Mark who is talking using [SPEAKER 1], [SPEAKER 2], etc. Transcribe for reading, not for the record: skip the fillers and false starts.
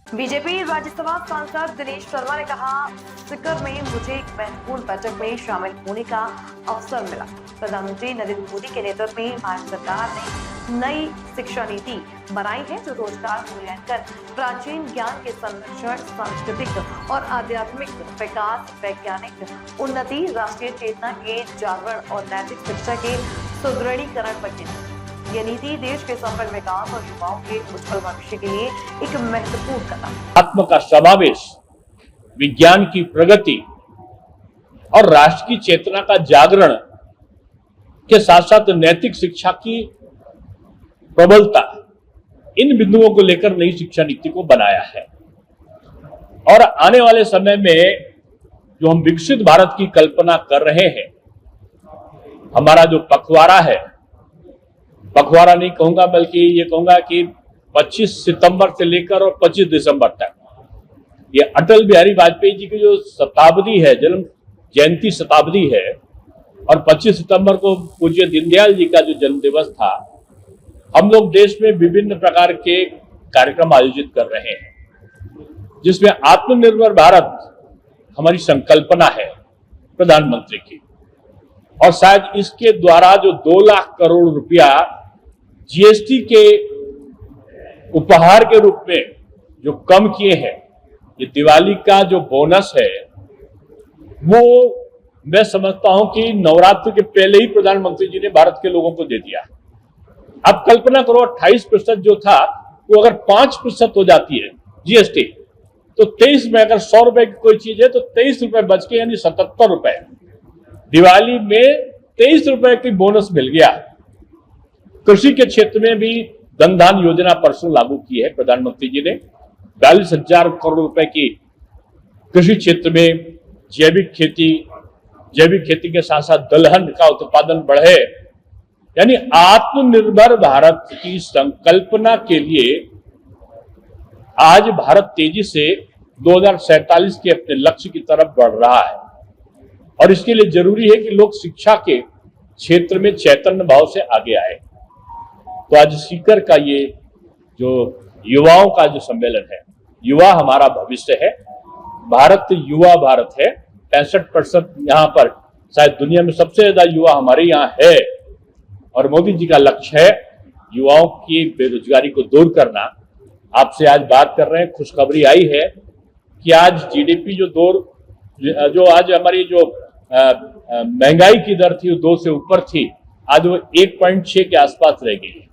[SPEAKER 1] BJP Rajya Sabha सांसद दिनेश शर्मा ने कहा, सिकर में मुझे एक महत्वपूर्ण बैठक में शामिल होने का अवसर मिला। प्रधानमंत्री नरेंद्र मोदी के नेतृत्व में भारत सरकार ने नई शिक्षा नीति बनाई है, जो रोजगार, मूल्यांकन, प्राचीन ज्ञान के संरक्षण, सांस्कृतिक और आध्यात्मिक विकास, वैज्ञानिक उन्नति, राष्ट्रीय चेतना के जागरण और नैतिक शिक्षा के सुदृढ़ीकरण पर केंद्रित है। यह नीति देश के सफल विकास और युवाओं के उज्जवल भविष्य के लिए एक महत्वपूर्ण कदम।
[SPEAKER 2] आत्म का समावेश, विज्ञान की प्रगति और राष्ट्र की चेतना का जागरण के साथ साथ नैतिक शिक्षा की प्रबलता, इन बिंदुओं को लेकर नई शिक्षा नीति को बनाया है। और आने वाले समय में जो हम विकसित भारत की कल्पना कर रहे हैं, हमारा जो पखवाड़ा है, पखवाड़ा नहीं कहूंगा बल्कि ये कहूंगा कि 25 सितंबर से लेकर और 25 दिसंबर तक ये अटल बिहारी वाजपेयी जी की जो शताब्दी है, जन्म जयंती शताब्दी है, और 25 सितंबर को पूज्य दीनदयाल जी का जो जन्म दिवस था, हम लोग देश में विभिन्न प्रकार के कार्यक्रम आयोजित कर रहे हैं, जिसमें आत्मनिर्भर भारत हमारी संकल्पना है प्रधानमंत्री की। और शायद इसके द्वारा जो 2 लाख करोड़ रुपया जीएसटी के उपहार के रूप में जो कम किए हैं, ये दिवाली का जो बोनस है, वो मैं समझता हूं कि नवरात्र के पहले ही प्रधानमंत्री जी ने भारत के लोगों को दे दिया। अब कल्पना करो, 28% जो था वो अगर 5% हो जाती है जीएसटी, तो 23 में अगर 100 रुपए की कोई चीज है तो 23 रुपए बच के, यानी 77 रुपए दिवाली में 23 रुपए की बोनस मिल गया। कृषि के क्षेत्र में भी धन धान योजना परसों लागू की है प्रधानमंत्री जी ने। 42,000 करोड़ रुपए की कृषि क्षेत्र में जैविक खेती के साथ साथ दलहन का उत्पादन बढ़े, यानी आत्मनिर्भर भारत की संकल्पना के लिए आज भारत तेजी से 2047 के अपने लक्ष्य की तरफ बढ़ रहा है। और इसके लिए जरूरी है कि लोग शिक्षा के क्षेत्र में चैतन्य भाव से आगे आए। तो आज सीकर का ये जो युवाओं का जो सम्मेलन है, युवा हमारा भविष्य है, भारत युवा भारत है। 65% यहाँ पर शायद दुनिया में सबसे ज्यादा युवा हमारे यहाँ है, और मोदी जी का लक्ष्य है युवाओं की बेरोजगारी को दूर करना। आपसे आज बात कर रहे हैं, खुशखबरी आई है कि आज जीडीपी जो आज हमारी जो महंगाई की दर थी वो 2 से ऊपर थी, आज वो 1.6 के आसपास रह गई है।